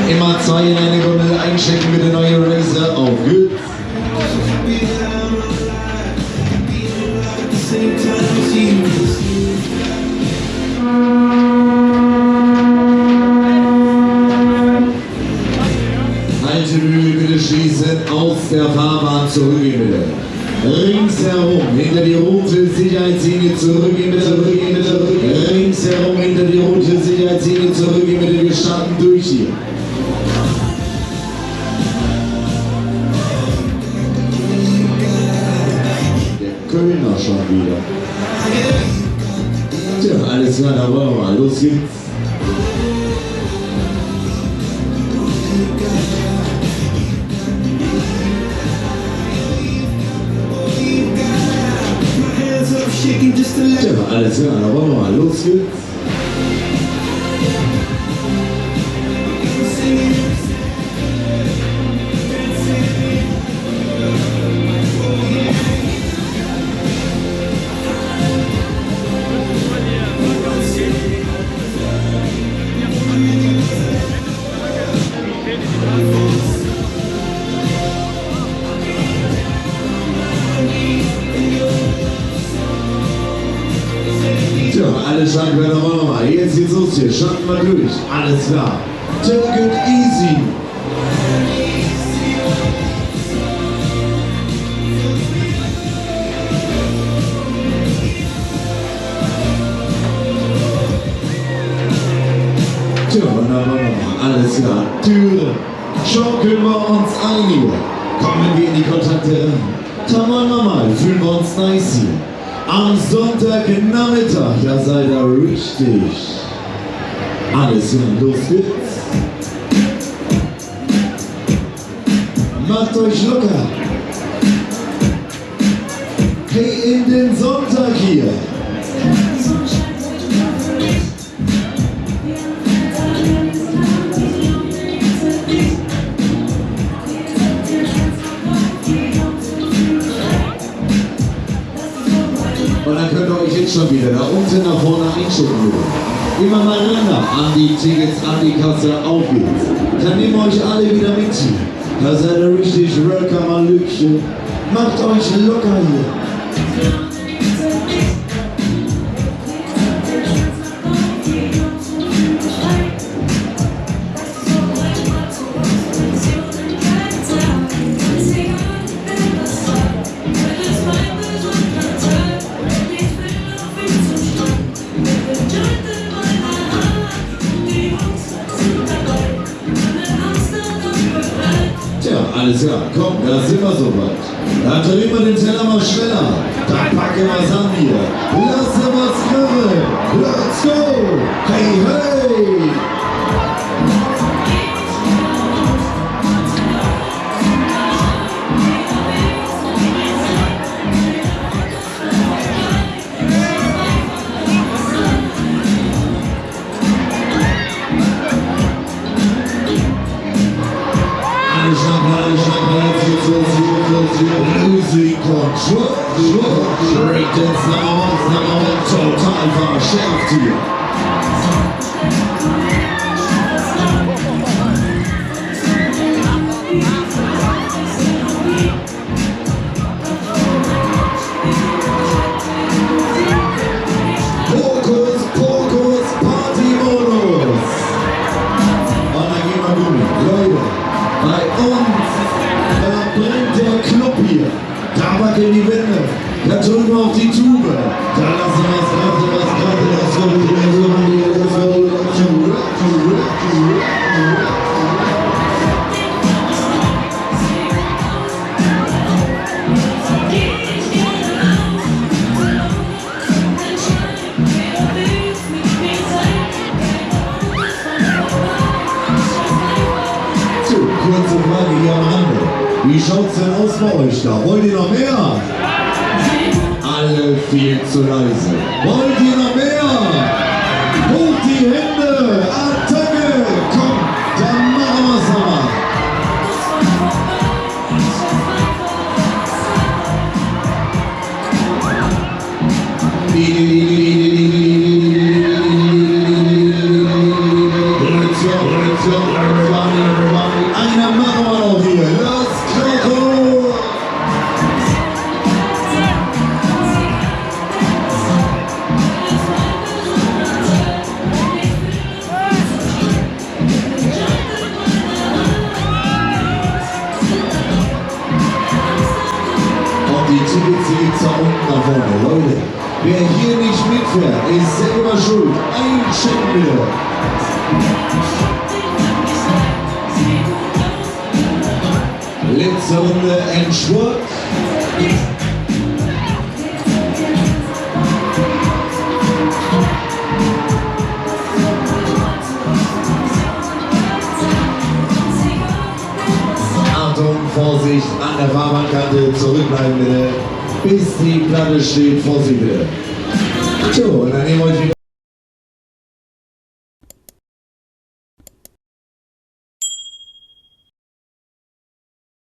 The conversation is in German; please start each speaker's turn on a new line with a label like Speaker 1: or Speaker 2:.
Speaker 1: Immer 2 in eine Gondel einchecken mit der neuen Racer. Auf geht's. Alte Mühle bitte schließen, aus der Fahrbahn zurückgehen bitte. Ringsherum, hinter die rote Sicherheitslinie zurückgehen bitte, ringsherum, hinter die rote Sicherheitslinie zurückgehen bitte, wir starten durch hier. Der Kölner schon wieder. Tja, alles klar, da wollen wir mal, los geht's. Ja, alles klar, da wollen wir mal, los geht's. Alles stark, da wollen wir mal. Jetzt geht's los hier. Starten wir durch. Alles klar. Take it easy. Tja, und da wollen wir mal. Alles klar. Düren. Schaukeln wir uns ein hier. Kommen wir in die Kontakte ran. Da wollen wir mal. Fühlen wir uns nice hier. Am Sonntagnachmittag, da seid ihr richtig. Alles klar, los geht's. Macht euch locker. Hey, in den Sonntag hier. Und dann könnt ihr euch jetzt schon wieder da unten nach vorne einschicken. Immer mal ran an die Tickets, an die Kasse, auf geht's. Dann nehmen wir euch alle wieder mit hier. Da seid ihr richtig welcome an Lückchen. Macht euch locker hier. Alles klar, komm, da sind wir soweit. Dann drehen wir den Teller mal schneller. Dann packen wir es an hier. Lassen wir es knurren. Let's go! Hey, hey! Losing control, Breakdance Nummer 1, total verschärft hier. Fokus, Fokus, Party-Modus. Und dann gehen wir Gummi. Leute, bei uns brennt der Club hier. Da wackeln die Wände. Da drücken wir auf die Tube. Da lassen wir es krachen, das kommt wieder so an die kurze Frage hier am Rande. Wie schaut's denn aus bei euch da? Wollt ihr noch mehr? Alle viel zu leise. Wollt ihr noch mehr? Hoch die Hände! Attacke! Komm, dann machen wir's nochmal. Let's go! Einer machen wir noch hier. Los, Coco! Die Tickets gibt's da unten nach vorne. Leute, wer hier nicht mitfährt, ist selber schuld. Einchecken bitte. Letzte Runde Endspurt. Achtung, Vorsicht, an der Fahrbahnkante zurückbleiben bitte, bis die Platte steht, Vorsicht bitte. So, und dann nehmen wir euch wieder.